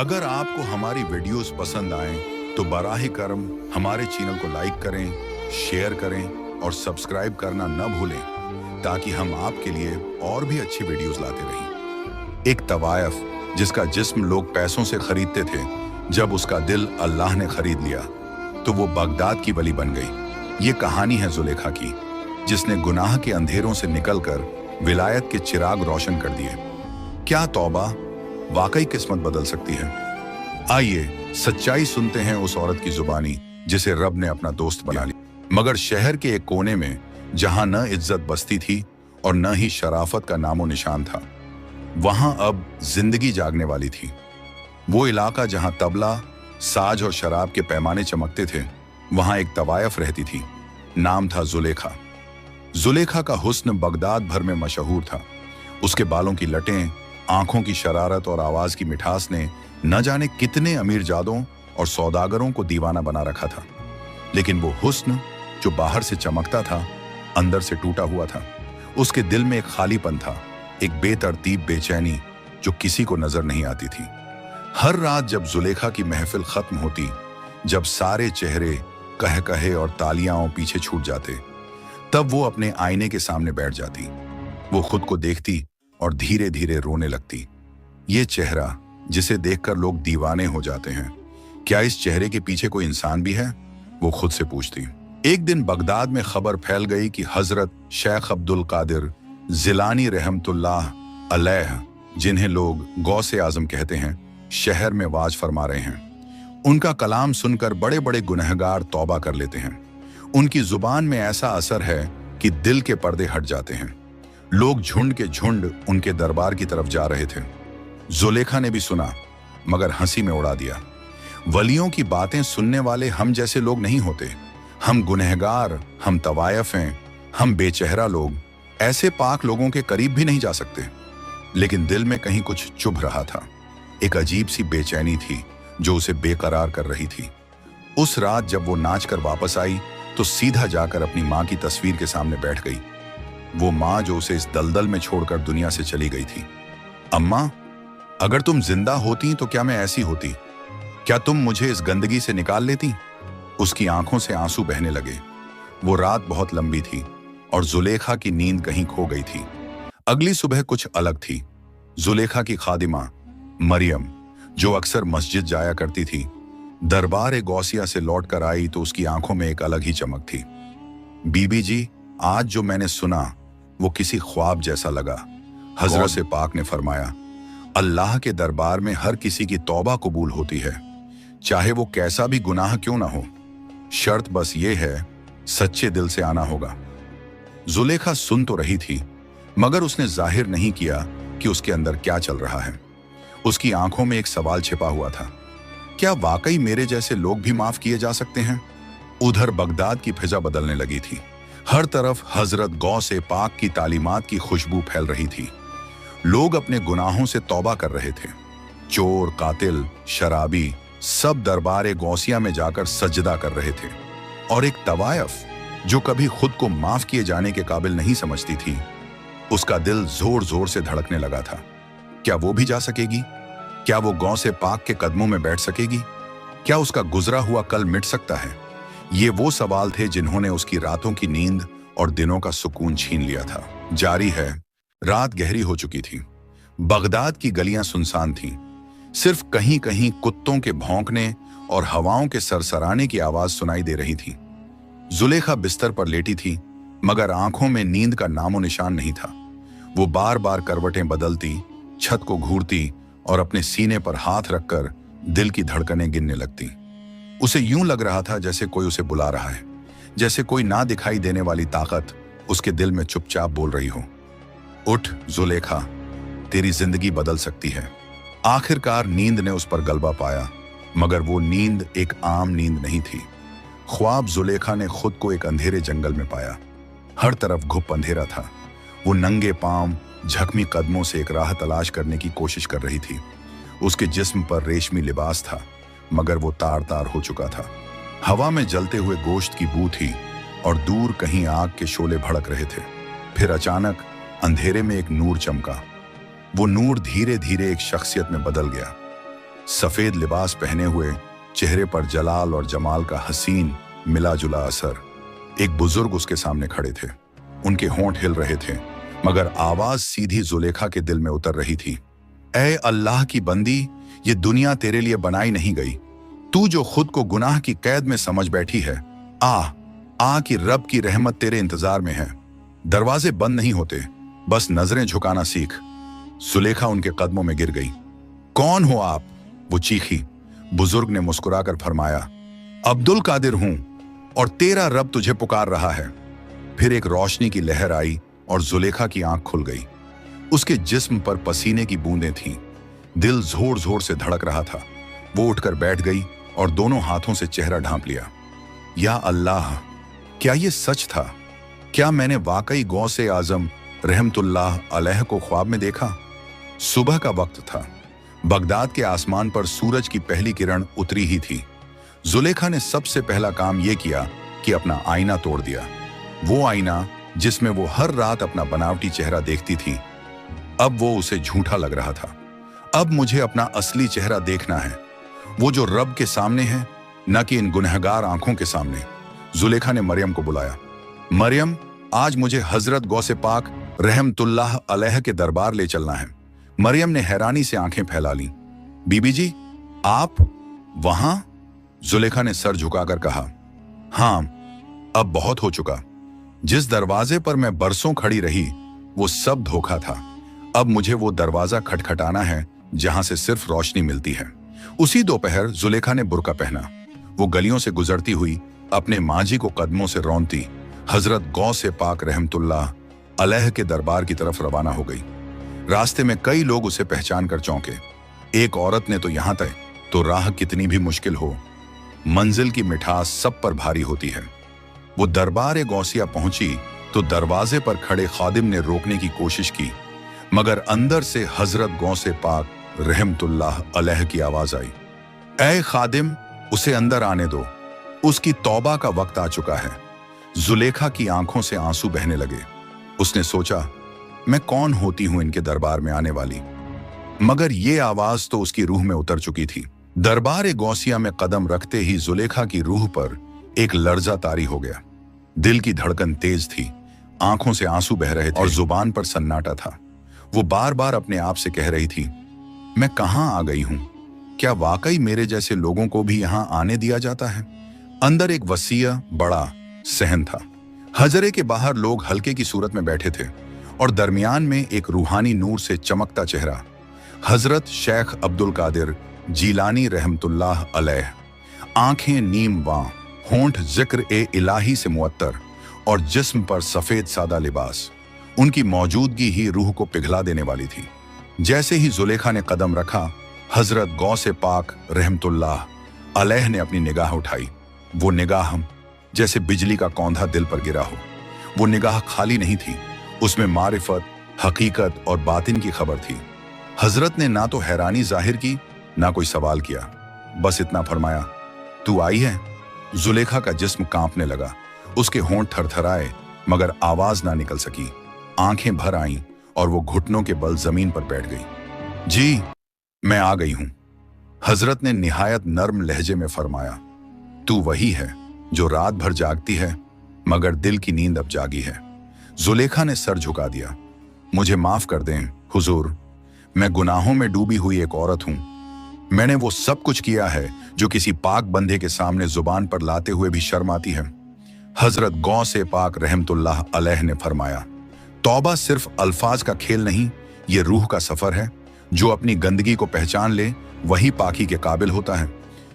अगर आपको हमारी वीडियोस पसंद आएं तो बराह करम हमारे चैनल को लाइक करें, शेयर करें और सब्सक्राइब करना न भूलें ताकि हम आपके लिए और भी अच्छी वीडियोस लाते रहें। एक तवायफ जिसका जिस्म लोग पैसों से खरीदते थे, जब उसका दिल अल्लाह ने खरीद लिया तो वो बगदाद की वली बन गई। ये कहानी है जुलेखा की, जिसने गुनाह के अंधेरों से निकलकर विलायत के चिराग रोशन कर दिए। क्या तौबा वाकई किस्मत बदल सकती है। आइए सच्चाई सुनते हैं उस औरत की जुबानी जिसे रब ने अपना दोस्त बना लिया। मगर शहर के एक कोने में, जहां न इज्जत बसती थी और न ही शराफत का नामो निशान था, वहां अब जिंदगी जागने वाली थी। वो इलाका जहां तबला, साज और शराब के पैमाने चमकते थे, वहां एक तवायफ रहती थी। नाम था जुलेखा। जुलेखा का हुस्न बगदाद भर में मशहूर था। उसके बालों की लटें, आंखों की शरारत और आवाज की मिठास ने न जाने कितने अमीरजादों और सौदागरों को दीवाना बना रखा था। लेकिन वो हुस्न जो बाहर से चमकता था, अंदर से टूटा हुआ था। उसके दिल में एक खालीपन था, एक बेतरतीब बेचैनी जो किसी को नजर नहीं आती थी। हर रात जब जुलेखा की महफिल खत्म होती, जब सारे चेहरे कह कहे और तालियां पीछे छूट जाते, तब वो अपने आईने के सामने बैठ जाती। वो खुद को देखती और धीरे धीरे रोने लगती। ये चेहरा जिसे देखकर लोग दीवाने हो जाते हैं, क्या इस चेहरे के पीछे कोई इंसान भी है? वो खुद से पूछती। एक दिन बगदाद में खबर फैल गई कि हजरत शेख अब्दुल कादिर जिलानी रहमतुल्लाह अलैह, जिन्हें लोग गौसे आजम कहते हैं, शहर में वाज फरमा रहे हैं। उनका कलाम सुनकर बड़े बड़े गुनहगार तौबा कर लेते हैं। उनकी जुबान में ऐसा असर है कि दिल के पर्दे हट जाते हैं। लोग झुंड के झुंड उनके दरबार की तरफ जा रहे थे। जुलेखा ने भी सुना, मगर हंसी में उड़ा दिया। वलियों की बातें सुनने वाले हम जैसे लोग नहीं होते। हम गुनहगार, हम तवायफें, हम बेचेहरा लोग ऐसे पाक लोगों के करीब भी नहीं जा सकते। लेकिन दिल में कहीं कुछ चुभ रहा था। एक अजीब सी बेचैनी थी जो उसे बेकरार कर रही थी। उस रात जब वो नाच कर वापस आई तो सीधा जाकर अपनी माँ की तस्वीर के सामने बैठ गई। वो माँ जो उसे इस दलदल में छोड़कर दुनिया से चली गई थी। अम्मा, अगर तुम जिंदा होती तो क्या मैं ऐसी होती? क्या तुम मुझे इस गंदगी से निकाल लेती? उसकी आंखों से आंसू बहने लगे। वो रात बहुत लंबी थी और जुलेखा की नींद कहीं खो गई थी। अगली सुबह कुछ अलग थी। जुलेखा की खादिमा मरियम, जो अक्सर मस्जिद जाया करती थी, दरबार गौसिया से लौट कर आई तो उसकी आंखों में एक अलग ही चमक थी। बीबी जी, आज जो मैंने सुना वो किसी ख्वाब जैसा लगा। हजरत से पाक ने फरमाया, अल्लाह के दरबार में हर किसी की तौबा कबूल होती है, चाहे वो कैसा भी गुनाह क्यों ना हो। शर्त बस ये है, सच्चे दिल से आना होगा। जुलेखा सुन तो रही थी, मगर उसने जाहिर नहीं किया कि उसके अंदर क्या चल रहा है। उसकी आंखों में एक सवाल छिपा हुआ था, क्या वाकई मेरे जैसे लोग भी माफ किए जा सकते हैं? उधर बगदाद की फिजा बदलने लगी थी। हर तरफ हजरत गौसे पाक की तालीमात की खुशबू फैल रही थी। लोग अपने गुनाहों से तौबा कर रहे थे। चोर, कातिल, शराबी सब दरबार गौसिया में जाकर सजदा कर रहे थे। और एक तवायफ जो कभी खुद को माफ किए जाने के काबिल नहीं समझती थी, उसका दिल जोर जोर से धड़कने लगा था। क्या वो भी जा सकेगी? क्या वो गौसे पाक के कदमों में बैठ सकेगी? क्या उसका गुजरा हुआ कल मिट सकता है? ये वो सवाल थे जिन्होंने उसकी रातों की नींद और दिनों का सुकून छीन लिया था। जारी है, रात गहरी हो चुकी थी। बगदाद की गलियां सुनसान थीं। सिर्फ कहीं कहीं कुत्तों के भौंकने और हवाओं के सरसराने की आवाज सुनाई दे रही थी। जुलेखा बिस्तर पर लेटी थी, मगर आंखों में नींद का नामो निशान नहीं था। वो बार बार करवटें बदलती, छत को घूरती और अपने सीने पर हाथ रखकर दिल की धड़कनें गिनने लगती। उसे यूं लग रहा था जैसे कोई उसे बुला रहा है, जैसे कोई ना दिखाई देने वाली ताकत उसके दिल में चुपचाप बोल रही हो, उठ जुलेखा, तेरी जिंदगी बदल सकती है। आखिरकार नींद ने उस पर गलबा पाया, मगर वो नींद एक आम नींद नहीं थी। ख्वाब जुलेखा ने खुद को एक अंधेरे जंगल में पाया। हर तरफ घुप अंधेरा था। वो नंगे पांव, झकमी कदमों से एक राह तलाश करने की कोशिश कर रही थी। उसके जिस्म पर रेशमी लिबास था, मगर वो तार तार हो चुका था। हवा में जलते हुए गोश्त की बू थी और दूर कहीं आग के शोले भड़क रहे थे। फिर अचानक अंधेरे में एक नूर चमका। वो नूर धीरे धीरे एक शख्सियत में बदल गया। सफेद लिबास पहने हुए, चेहरे पर जलाल और जमाल का हसीन मिला जुला असर। एक बुजुर्ग उसके सामने खड़े थे। उनके होंठ हिल रहे थे, मगर आवाज सीधी जुलेखा के दिल में उतर रही थी। ऐ अल्लाह की बंदी, ये दुनिया तेरे लिए बनाई नहीं गई। तू जो खुद को गुनाह की कैद में समझ बैठी है, आ कि रब की रहमत तेरे इंतजार में है। दरवाजे बंद नहीं होते, बस नजरें झुकाना सीख। जुलेखा उनके कदमों में गिर गई। कौन हो आप? वो चीखी। बुजुर्ग ने मुस्कुराकर फरमाया, अब्दुल कादिर हूं और तेरा रब तुझे पुकार रहा है। फिर एक रोशनी की लहर आई और जुलेखा की आंख खुल गई। उसके जिस्म पर पसीने की बूंदें थीं। दिल जोर जोर से धड़क रहा था। वो उठकर बैठ गई और दोनों हाथों से चेहरा ढांप लिया। या अल्लाह, क्या ये सच था? क्या मैंने वाकई गौसे आजम रहमतुल्लाह अलैह को ख्वाब में देखा? सुबह का वक्त था। बगदाद के आसमान पर सूरज की पहली किरण उतरी ही थी। जुलेखा ने सबसे पहला काम यह किया कि अपना आईना तोड़ दिया। वो आईना जिसमें वो हर रात अपना बनावटी चेहरा देखती थी, अब वो उसे झूठा लग रहा था। अब मुझे अपना असली चेहरा देखना है, वो जो रब के सामने है, न कि इन गुनहगार आंखों के सामने। जुलेखा ने मरियम को बुलाया। मरियम, आज मुझे हजरत गौसे पाक रहमतुल्लाह अलैह के दरबार ले चलना है। मरियम ने हैरानी से आंखें फैला ली। बीबी जी, आप वहां? जुलेखा ने सर झुकाकर कहा, हां, अब बहुत हो चुका। जिस दरवाजे पर मैं बरसों खड़ी रही, वो सब धोखा था। अब मुझे वो दरवाजा खटखटाना है जहां से सिर्फ रोशनी मिलती है। उसी दोपहर जुलेखा ने बुर्का पहना। वो गलियों से गुजरती हुई अपने मांझी को कदमों से रौंदती हजरत गौसे पाक रहमतुल्लाह अलैह के दरबार की तरफ रवाना हो गई। रास्ते में कई लोग उसे पहचान कर चौंके। एक औरत ने तो यहां तय तो राह कितनी भी मुश्किल हो, मंजिल की मिठास सब पर भारी होती है। वो दरबार गौसिया पहुंची तो दरवाजे पर खड़े खादिम ने रोकने की कोशिश की, मगर अंदर से हजरत गौसे पाक रहमतुल्लाह अलैह की आवाज आई, ऐ खादिम, उसे अंदर आने दो, उसकी तौबा का वक्त आ चुका है। जुलेखा की आंखों से आंसू बहने लगे। उसने सोचा, मैं कौन होती हूं इनके दरबार में आने वाली? मगर ये आवाज तो उसकी रूह में उतर चुकी थी। दरबार गौसिया में कदम रखते ही जुलेखा की रूह पर एक लर्जा तारी हो गया। दिल की धड़कन तेज थी, आंखों से आंसू बह रहे थे और जुबान पर सन्नाटा था। वो बार बार अपने आप से कह रही थी, मैं कहां आ गई हूं? क्या वाकई मेरे जैसे लोगों को भी यहां आने दिया जाता है? अंदर एक वसीया बड़ा सहन था। हजरे के बाहर लोग हल्के की सूरत में बैठे थे और दरमियान में एक रूहानी नूर से चमकता चेहरा, हजरत शेख अब्दुल कादिर जीलानी रहमतुल्लाह अलैह। आंखें नीम वां, होंठ जिक्र ए इलाही से मुअत्तर और जिस्म पर सफेद सादा लिबास। उनकी मौजूदगी ही रूह को पिघला देने वाली थी। जैसे ही जुलेखा ने कदम रखा, हजरत गौसे पाक रहमतुल्लाह अलैह ने अपनी निगाह उठाई। वो निगाह जैसे बिजली का कौंधा दिल पर गिरा हो। वो निगाह खाली नहीं थी, उसमें मारिफत, हकीकत और बातिन की खबर थी। हजरत ने ना तो हैरानी जाहिर की, ना कोई सवाल किया, बस इतना फरमाया, तू आई है? जुलेखा का जिस्म कांपने लगा। उसके होंठ थरथराए, मगर आवाज ना निकल सकी। आंखें भर आईं और वो घुटनों के बल जमीन पर बैठ गई। जी, मैं आ गई हूं, हजरत ने निहायत नर्म लहजे में फरमाया। तू वही है जो रात भर जागती है, मगर दिल की नींद अब जागी है। जुलेखा ने सर झुका दिया। मुझे माफ कर दें हुजूर, मैं गुनाहों में डूबी हुई एक औरत हूं। मैंने वो सब कुछ किया है जो किसी पाक बंदे के सामने जुबान पर लाते हुए भी शर्म आती है। हजरत गौसे पाक रहमतुल्लाह अलैह ने फरमाया, तौबा सिर्फ अल्फाज का खेल नहीं, ये रूह का सफर है। जो अपनी गंदगी को पहचान ले, वही पाकी के काबिल होता है।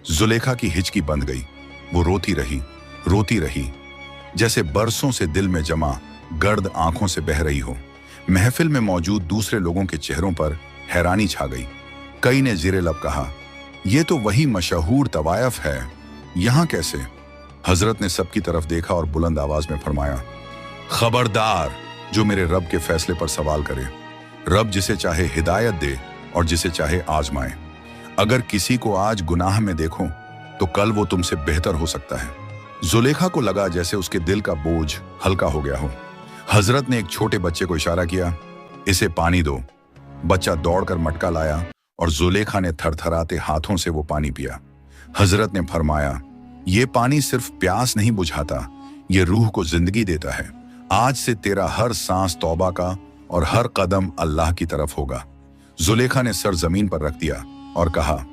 जुलेखा की हिचकी बंध गई। वो रोती रही, जैसे बरसों से दिल में जमा गर्द आंखों से बह रही हो। महफिल में मौजूद दूसरे लोगों के चेहरों पर हैरानी छा गई। कई ने ज़ेरे लब कहा, ये तो वही मशहूर तवायफ है, यहां कैसे? हजरत ने सबकी तरफ देखा और बुलंद आवाज में फरमाया, खबरदार जो मेरे रब के फैसले पर सवाल करे। रब जिसे चाहे हिदायत दे और जिसे चाहे आजमाए। अगर किसी को आज गुनाह में देखो तो कल वो तुमसे बेहतर हो सकता है। जुलेखा को लगा जैसे उसके दिल का बोझ हल्का हो गया हो। हजरत ने एक छोटे बच्चे को इशारा किया, इसे पानी दो। बच्चा दौड़कर मटका लाया और जुलेखा ने थरथराते हाथों से वो पानी पिया। हजरत ने फरमाया, ये पानी सिर्फ प्यास नहीं बुझाता, ये रूह को जिंदगी देता है। आज से तेरा हर सांस तौबा का और हर कदम अल्लाह की तरफ होगा। जुलेखा ने सर जमीन पर रख दिया और कहा,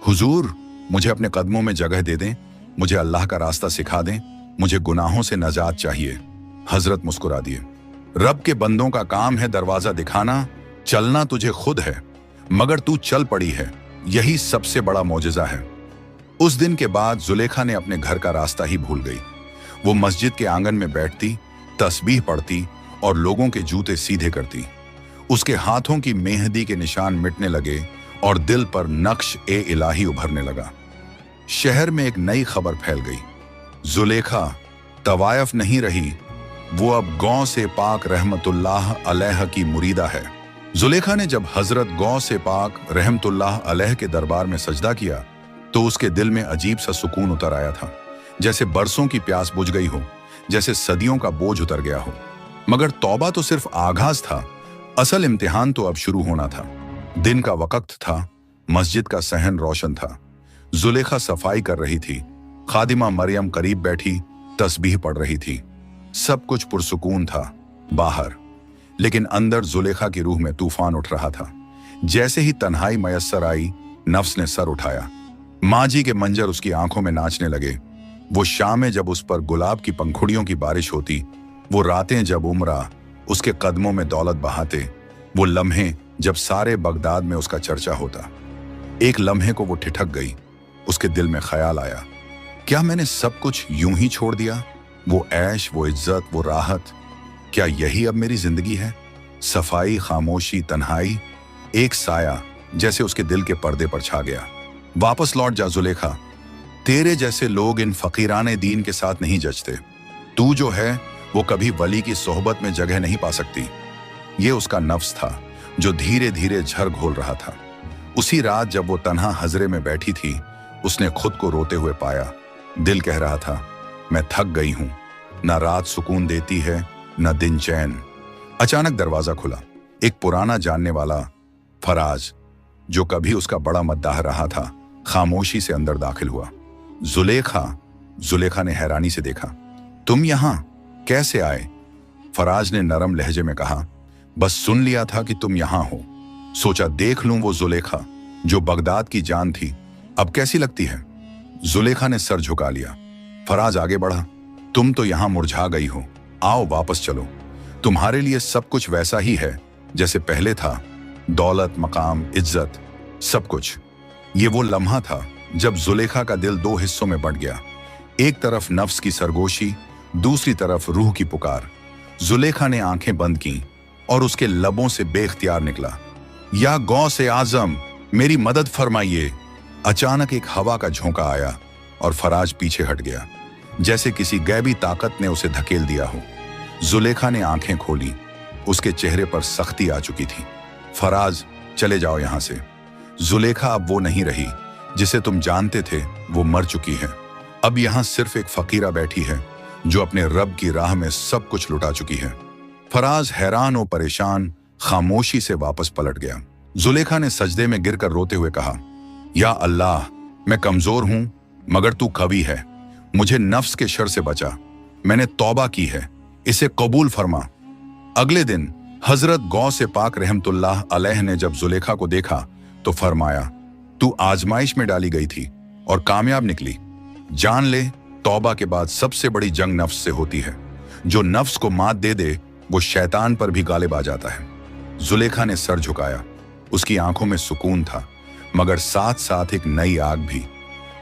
हुजूर, मुझे अपने कदमों में जगह दे दें, मुझे अल्लाह का रास्ता सिखा दें, मुझे गुनाहों से नजात चाहिए। हजरत मुस्कुरा दिए। रब के बंदों का काम है दरवाजा दिखाना, चलना तुझे खुद है, मगर तू चल पड़ी है, यही सबसे बड़ा मौजिजा है। उस दिन के बाद जुलेखा ने अपने घर का रास्ता ही भूल गई। वो मस्जिद के आंगन में बैठती, तस्बीह पढ़ती और लोगों के जूते सीधे करती। उसके हाथों की मेहंदी के निशान मिटने लगे और दिल पर नक्श ए इलाही उभरने लगा। शहर में एक नई खबर फैल गई, जुलेखा तवायफ नहीं रही, वो अब गौ से पाक रहमतुल्लाह अलैह की मुरीदा है। जुलेखा ने जब हजरत गौ से पाक रहमतुल्लाह अलैह के दरबार में सजदा किया तो उसके दिल में अजीब सा सुकून उतर आया था, जैसे बरसों की प्यास बुझ गई हो, जैसे सदियों का बोझ उतर गया हो। मगर तौबा तो सिर्फ आगाज था, असल इम्तिहान तो अब शुरू होना था। दिन का वक्त था, मस्जिद का सहन रोशन था। जुलेखा सफाई कर रही थी, खादिमा मरियम करीब बैठी तस्बीह पढ़ रही थी। सब कुछ पुरसुकून था बाहर, लेकिन अंदर जुलेखा की रूह में तूफान उठ रहा था। जैसे ही तन्हाई मयस्सर आई, नफ्स ने सर उठाया। माजी के मंजर उसकी आंखों में नाचने लगे। वो शामें जब उस पर गुलाब की पंखुड़ियों की बारिश होती, वो रातें जब उम्रा उसके कदमों में दौलत बहाते, वो लम्हे जब सारे बगदाद में उसका चर्चा होता। एक लम्हे को वो ठिठक गई। उसके दिल में ख्याल आया, क्या मैंने सब कुछ यूं ही छोड़ दिया? वो ऐश, वो इज्जत, वो राहत, क्या यही अब मेरी जिंदगी है? सफाई, खामोशी, तन्हाई। एक साया जैसे उसके दिल के पर्दे पर छा गया। वापस लौट जा जुलेखा, तेरे जैसे लोग इन फकीराने दीन के साथ नहीं जचते। तू जो है वो कभी वली की सोहबत में जगह नहीं पा सकती। ये उसका नफ्स था जो धीरे धीरे झर घोल रहा था। उसी रात जब वो तन्हा हजरे में बैठी थी, उसने खुद को रोते हुए पाया। दिल कह रहा था, मैं थक गई हूं, ना रात सुकून देती है न दिन चैन। अचानक दरवाजा खुला। एक पुराना जानने वाला, फराज, जो कभी उसका बड़ा मद्दाह रहा था, खामोशी से अंदर दाखिल हुआ। जुलेखा ने हैरानी से देखा। तुम यहां कैसे आए? फराज ने नरम लहजे में कहा, बस सुन लिया था कि तुम यहां हो, सोचा देख लूं वो जुलेखा जो बगदाद की जान थी, अब कैसी लगती है। जुलेखा ने सर झुका लिया। फराज आगे बढ़ा, तुम तो यहां मुरझा गई हो, आओ वापस चलो। तुम्हारे लिए सब कुछ वैसा ही है जैसे पहले था, दौलत, मकाम, इज्जत, सब कुछ। ये वो लम्हा था जब जुलेखा का दिल दो हिस्सों में बंट गया। एक तरफ नफ्स की सरगोशी, दूसरी तरफ रूह की पुकार। जुलेखा ने आंखें बंद की और उसके लबों से बेख्तियार निकला, या गौ से आजम, मेरी मदद फरमाइए। अचानक एक हवा का झोंका आया और फराज पीछे हट गया, जैसे किसी गैबी ताकत ने उसे धकेल दिया हो। जुलेखा ने आंखें खोली, उसके चेहरे पर सख्ती आ चुकी थी। फराज, चले जाओ यहां से। जुलेखा अब वो नहीं रही जिसे तुम जानते थे, वो मर चुकी है। अब यहां सिर्फ एक फकीरा बैठी है जो अपने रब की राह में सब कुछ लुटा चुकी है। फराज हैरान और परेशान खामोशी से वापस पलट गया। जुलेखा ने सजदे में गिरकर रोते हुए कहा, या अल्लाह, मैं कमजोर हूं मगर तू कवी है, मुझे नफ्स के शर से बचा। मैंने तौबा की है, इसे कबूल फरमा। अगले दिन हजरत गौ से पाक रहमतुल्लाह अलैह ने जब जुलेखा को देखा तो फरमाया, तू आजमाइश में डाली गई थी और कामयाब निकली। जान ले, तौबा के बाद सबसे बड़ी जंग नफ्स से होती है। जो नफ्स को मात दे दे वो शैतान पर भी गालिब आ जाता है। जुलेखा ने सर झुकाया। उसकी आंखों में सुकून था मगर साथ साथ एक नई आग भी।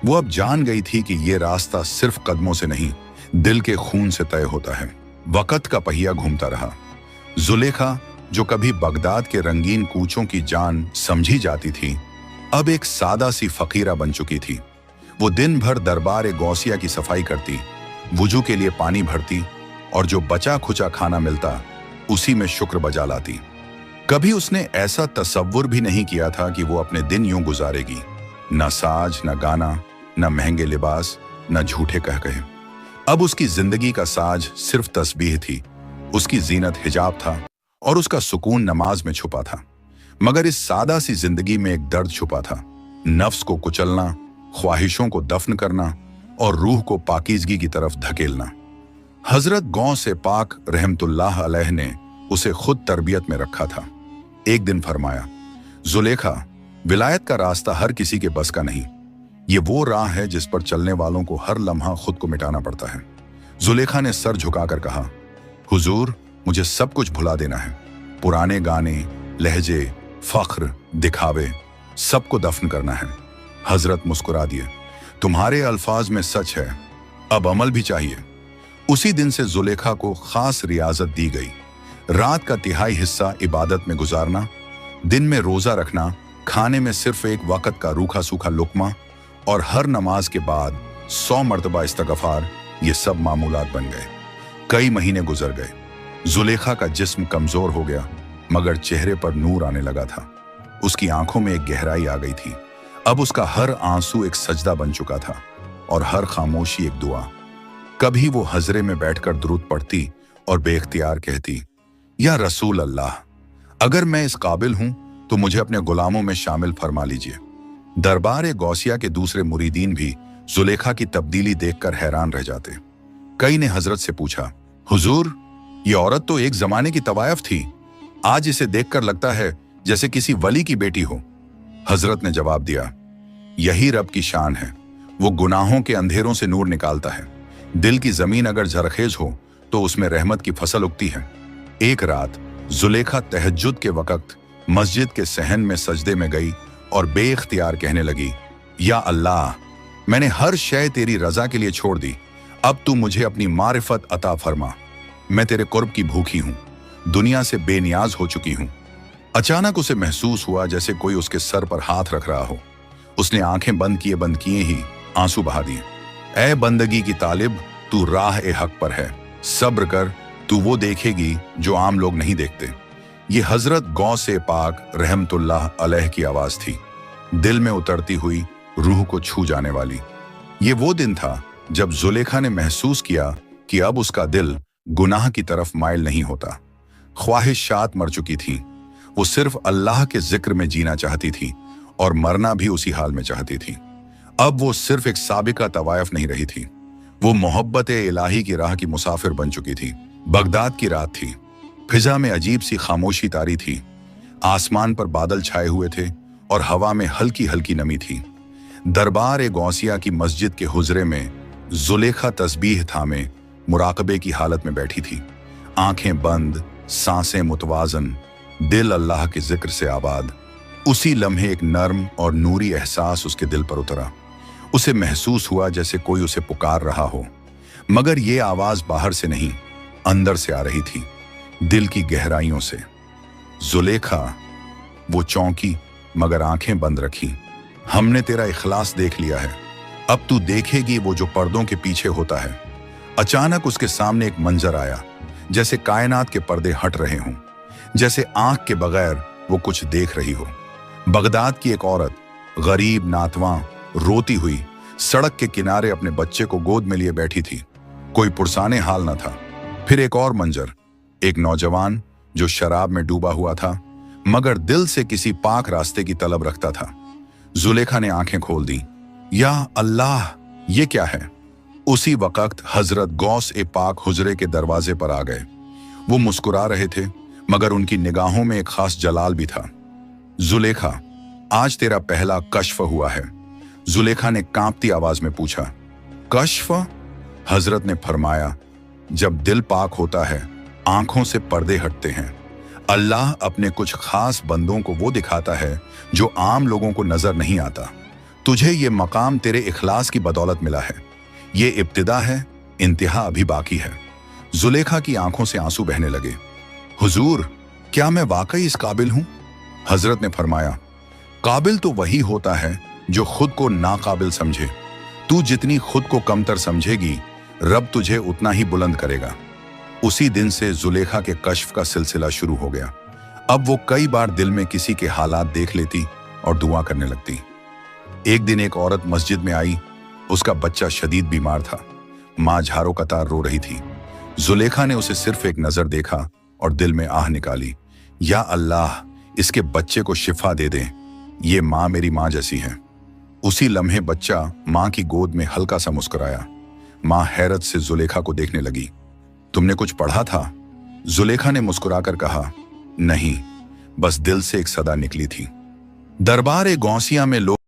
वो अब जान गई थी कि ये रास्ता सिर्फ कदमों से नहीं, दिल के खून से तय होता है। वक्त का पहिया घूमता रहा। जुलेखा, जो कभी बगदाद के रंगीन कूचों की जान समझी जाती थी, अब एक सादा सी फकीरा बन चुकी थी। वो दिन भर दरबार गौसिया की सफाई करती, वुजू के लिए पानी भरती और जो बचा खुचा खाना मिलता उसी में शुक्र बजा लाती। कभी उसने ऐसा तसव्वुर भी नहीं किया था कि वो अपने दिन यूं गुजारेगी। न साज, न गाना, न महंगे लिबास, न झूठे कह कहे। अब उसकी जिंदगी का साज सिर्फ तस्बीह थी, उसकी जीनत हिजाब था और उसका सुकून नमाज में छुपा था। मगर इस सादा सी जिंदगी में एक दर्द छुपा था। नफ्स को कुचलना, ख्वाहिशों को दफन करना और रूह को पाकीज़गी की तरफ धकेलना। हजरत गौस पाक रहमतुल्लाह अलैह ने उसे खुद तरबियत में रखा था। एक दिन फरमाया, जुलेखा, विलायत का रास्ता हर किसी के बस का नहीं। ये वो राह है जिस पर चलने वालों को हर लम्हा खुद को मिटाना पड़ता है। जुलेखा ने सर झुकाकर कहा, हुजूर, मुझे सब कुछ भुला देना है। पुराने गाने, लहजे, फख्र, दिखावे, सबको दफन करना है। हजरत मुस्कुरा दिए, तुम्हारे अल्फाज में सच है, अब अमल भी चाहिए। उसी दिन से जुलेखा को खास रियाजत दी गई। रात का तिहाई हिस्सा इबादत में गुजारना, दिन में रोजा रखना, खाने में सिर्फ एक वक्त का रूखा सूखा लुकमा और हर नमाज के बाद 100 मरतबा इस्तगफार, ये सब मामूलात बन गए। कई महीने गुजर गए। जुलेखा का जिस्म कमजोर हो गया, मगर चेहरे पर नूर आने लगा था। उसकी आंखों में एक गहराई आ गई थी। अब उसका हर आंसू एक सजदा बन चुका था और हर खामोशी एक दुआ। कभी वो हजरे में बैठकर दुरूद पढ़ती और बेख्तियार कहती, या रसूल अल्लाह, अगर मैं इस काबिल हूं तो मुझे अपने गुलामों में शामिल फरमा लीजिए। दरबार गौसिया के दूसरे मुरीदीन भी जुलेखा की तब्दीली देखकर हैरान रह जाते। कई ने हजरत से पूछा, हुजूर, ये औरत तो एक जमाने की तवायफ थी, आज इसे देखकर लगता है जैसे किसी वली की बेटी हो। हजरत ने जवाब दिया, यही रब की शान है, वो गुनाहों के अंधेरों से नूर निकालता है। दिल की जमीन अगर जरखेज हो तो उसमें रहमत की फसल उगती है। एक रात जुलेखा तहज्जुद के वक्त मस्जिद के सहन में सजदे में गई और बेइख्तियार कहने लगी, या अल्लाह, मैंने हर शय तेरी रजा के लिए छोड़ दी, अब तू मुझे अपनी मारिफत अता फरमा। मैं तेरे कुर्ब की भूखी हूं, दुनिया से बेनियाज हो चुकी हूं। अचानक उसे महसूस हुआ जैसे कोई उसके सर पर हाथ रख रहा हो। उसने आंखें बंद किए ही आंसू बहा दिए। ऐ बंदगी की तालिब, तू राह ए हक पर है, सब्र कर, तू वो देखेगी जो आम लोग नहीं देखते। ये हजरत गौस पाक रहमतुल्लाह अलैह की आवाज थी, दिल में उतरती हुई, रूह को छू जाने वाली। ये वो दिन था जब जुलेखा ने महसूस किया कि अब उसका दिल गुनाह की तरफ माइल नहीं होता। ख्वाहिशात मर चुकी थी। वो सिर्फ अल्लाह के जिक्र में जीना चाहती थी और मरना भी उसी हाल में चाहती थी। अब वो सिर्फ एक साबिका तवायफ नहीं रही थी, वो मोहब्बत इलाही की राह की मुसाफिर बन चुकी थी। बगदाद की रात थी। फिजा में अजीब सी खामोशी तारी थी। आसमान पर बादल छाए हुए थे और हवा में हल्की हल्की नमी थी। दरबार गौसिया की मस्जिद के हुजरे में जुलेखा तस्बीह थामे मुराकबे की हालत में बैठी थी। आंखें बंद, सांसें मुतवाजन, दिल अल्लाह के जिक्र से आबाद। उसी लम्हे एक नर्म और नूरी एहसास उसके दिल पर उतरा। उसे महसूस हुआ जैसे कोई उसे पुकार रहा हो, मगर ये आवाज बाहर से नहीं, अंदर से आ रही थी, दिल की गहराइयों से। जुलेखा, वो चौंकी मगर आंखें बंद रखी। हमने तेरा इखलास देख लिया है, अब तू देखेगी वो जो पर्दों के पीछे होता है। अचानक उसके सामने एक मंजर आया, जैसे कायनात के पर्दे हट रहे हों, जैसे आंख के बगैर वो कुछ देख रही हो। बगदाद की एक औरत, गरीब नातवां, रोती हुई सड़क के किनारे अपने बच्चे को गोद में लिए बैठी थी। कोई पुरसाने हाल न था। फिर एक और मंजर, एक नौजवान जो शराब में डूबा हुआ था मगर दिल से किसी पाक रास्ते की तलब रखता था। जुलेखा ने आंखें खोल दी। या अल्लाह, ये क्या है? उसी वक्त हजरत गौस पाक हुजरे के दरवाजे पर आ गए। वो मुस्कुरा रहे थे मगर उनकी निगाहों में एक खास जलाल भी था। जुलेखा, आज तेरा पहला कश्फ हुआ है। जुलेखा ने कांपती आवाज में पूछा। कश्फ? हजरत ने फरमाया, जब दिल पाक होता है आंखों से पर्दे हटते हैं। अल्लाह अपने कुछ खास बंदों को वो दिखाता है जो आम लोगों को नजर नहीं आता। तुझे ये मकाम तेरे इखलास की बदौलत मिला है। ये इब्तिदा है, इंतहा अभी बाकी है। जुलेखा की आंखों से आंसू बहने लगे। हुजूर, क्या मैं वाकई इस काबिल हूं? हजरत ने फरमाया, काबिल तो वही होता है जो खुद को नाकाबिल समझे। तू जितनी खुद को कमतर समझेगी, रब तुझे उतना ही बुलंद करेगा। उसी दिन से जुलेखा के कश्फ का सिलसिला शुरू हो गया। अब वो कई बार दिल में किसी के हालात देख लेती और दुआ करने लगती। एक दिन एक औरत मस्जिद में आई। उसका बच्चा शदीद बीमार था। माँ झाड़ों कतार रो रही थी। जुलेखा ने उसे सिर्फ एक नजर देखा और दिल में आह निकाली, या अल्लाह, इसके बच्चे को शिफा दे दें। ये माँ मेरी माँ जैसी है। उसी लम्हे बच्चा माँ की गोद में हल्का सा मुस्कुराया। माँ हैरत से जुलेखा को देखने लगी। तुमने कुछ पढ़ा था? जुलेखा ने मुस्कुराकर कहा, नहीं, बस दिल से एक सदा निकली थी। दरबार ए गौसिया में लोग